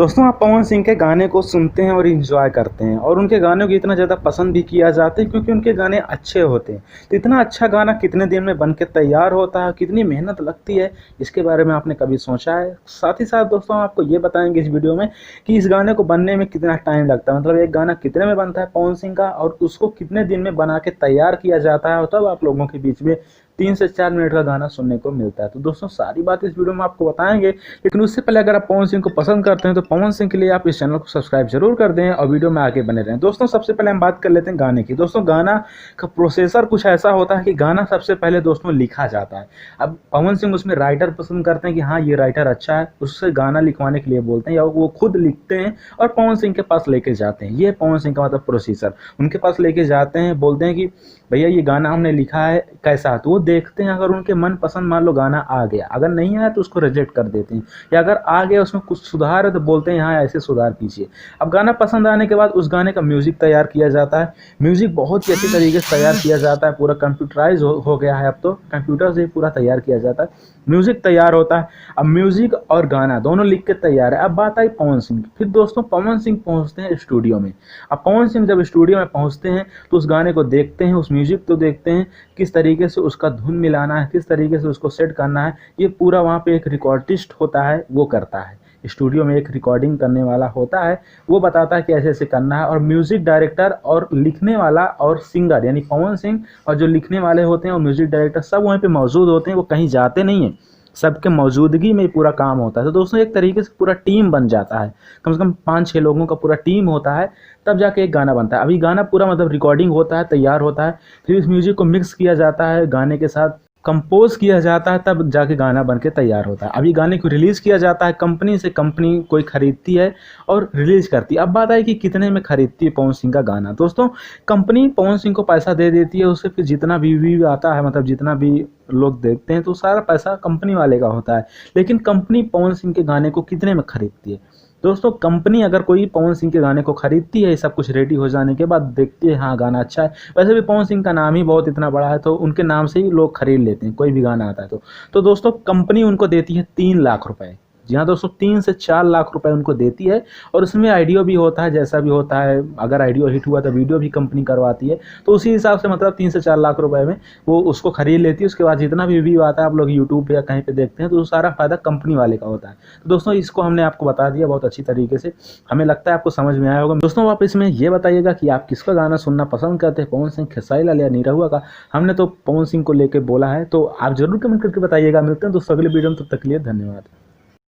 दोस्तों आप पवन सिंह के गाने को सुनते हैं और इन्जॉय करते हैं और उनके गानों को इतना ज़्यादा पसंद भी किया जाता है क्योंकि उनके गाने अच्छे होते हैं। तो इतना अच्छा गाना कितने दिन में बन के तैयार होता है, कितनी मेहनत लगती है, इसके बारे में आपने कभी सोचा है? साथ ही साथ दोस्तों हम आपको ये बताएंगे इस वीडियो में कि इस गाने को बनने में कितना टाइम लगता है, मतलब एक गाना कितने में बनता है पवन सिंह का और उसको कितने दिन में बना के तैयार किया जाता है और तब आप लोगों के बीच में 3 से 4 मिनट का गाना सुनने को मिलता है। तो दोस्तों सारी बात इस वीडियो में आपको बताएंगे, लेकिन उससे पहले अगर आप पवन सिंह को पसंद करते हैं तो पवन सिंह के लिए आप इस चैनल को सब्सक्राइब जरूर कर दें और वीडियो में आगे बने रहें। दोस्तों सबसे पहले हम बात कर लेते हैं गाने की। दोस्तों गाना का प्रोसेसर कुछ ऐसा होता है कि गाना सबसे पहले दोस्तों लिखा जाता है। अब पवन सिंह उसमें राइटर पसंद करते हैं कि हाँ ये राइटर अच्छा है, उससे गाना लिखवाने के लिए बोलते हैं या वो खुद लिखते हैं और पवन सिंह के पास लेके जाते हैं। ये पवन सिंह का मतलब प्रोसेसर, उनके पास लेके जाते हैं, बोलते हैं कि भैया ये गाना हमने लिखा है कैसा, तो वो देखते हैं। अगर उनके मन पसंद मान लो गाना आ गया, अगर नहीं आया तो उसको रिजेक्ट कर देते हैं, या अगर आ गया उसमें कुछ सुधार है तो बोलते हैं हाँ ऐसे सुधार कीजिए। अब गाना पसंद आने के बाद उस गाने का म्यूजिक तैयार किया जाता है। म्यूजिक बहुत ही अच्छी तरीके से तैयार किया जाता है, पूरा कंप्यूटराइज हो गया है, अब तो कंप्यूटर से पूरा तैयार किया जाता है। म्यूजिक तैयार होता है, अब म्यूजिक और गाना दोनों लिख के तैयार है। अब बात आई पवन सिंह, फिर दोस्तों पवन सिंह पहुंचते हैं स्टूडियो में। अब पवन सिंह जब स्टूडियो में पहुंचते हैं तो उस गाने को देखते हैं, उस म्यूजिक को देखते हैं, किस तरीके से उसका धुन मिलाना है, किस तरीके से उसको सेट करना है, ये पूरा वहाँ पे एक रिकॉर्डिस्ट होता है वो करता है। स्टूडियो में एक रिकॉर्डिंग करने वाला होता है, वो बताता है कि ऐसे ऐसे करना है। और म्यूजिक डायरेक्टर और लिखने वाला और सिंगर यानी पवन सिंह और जो लिखने वाले होते हैं और म्यूजिक डायरेक्टर सब वहीं पे मौजूद होते हैं, वो कहीं जाते नहीं हैं, सबके मौजूदगी में पूरा काम होता है। तो दोस्तों एक तरीके से पूरा टीम बन जाता है, कम से कम 5-6 लोगों का पूरा टीम होता है, तब जाके एक गाना बनता है। अभी गाना पूरा मतलब रिकॉर्डिंग होता है, तैयार होता है, फिर इस म्यूजिक को मिक्स किया जाता है, गाने के साथ कंपोज किया जाता है, तब जाके गाना बन के तैयार होता है। अभी गाने को रिलीज़ किया जाता है, कंपनी से कंपनी कोई खरीदती है और रिलीज़ करती है। अब बात आई कि कितने में खरीदती है पवन सिंह का गाना। दोस्तों कंपनी पवन सिंह को पैसा दे देती है, उससे फिर जितना भी आता है, मतलब जितना भी लोग देखते हैं तो सारा पैसा कंपनी वाले का होता है। लेकिन कंपनी पवन सिंह के गाने को कितने में खरीदती है? दोस्तों कंपनी अगर कोई पवन सिंह के गाने को खरीदती है, सब कुछ रेडी हो जाने के बाद देखती है हाँ गाना अच्छा है, वैसे भी पवन सिंह का नाम ही बहुत इतना बड़ा है तो उनके नाम से ही लोग खरीद लेते हैं कोई भी गाना आता है तो दोस्तों कंपनी उनको देती है 3 लाख रुपए। जी हाँ दोस्तों 3 से 4 लाख रुपए उनको देती है और उसमें आइडियो भी होता है, जैसा भी होता है, अगर आइडियो हिट हुआ तो वीडियो भी कंपनी करवाती है। तो उसी हिसाब से मतलब 3 से 4 लाख रुपए में वो उसको खरीद लेती है। उसके बाद जितना भी व्यू आता है, आप लोग यूट्यूब या कहीं पे देखते हैं, तो सारा फायदा कंपनी वाले का होता है। तो दोस्तों इसको हमने आपको बता दिया बहुत अच्छी तरीके से, हमें लगता है आपको समझ में आया होगा। दोस्तों आप इसमें ये बताइएगा कि आप किसका गाना सुनना पसंद करते हैं, पवन सिंह, खेसारी लाल या निरहुआ का? हमने तो पवन सिंह को लेकर बोला है, तो आप जरूर कमेंट करके बताइएगा। मिलते हैं दोस्तों अगले वीडियो में, तब तक के लिए धन्यवाद।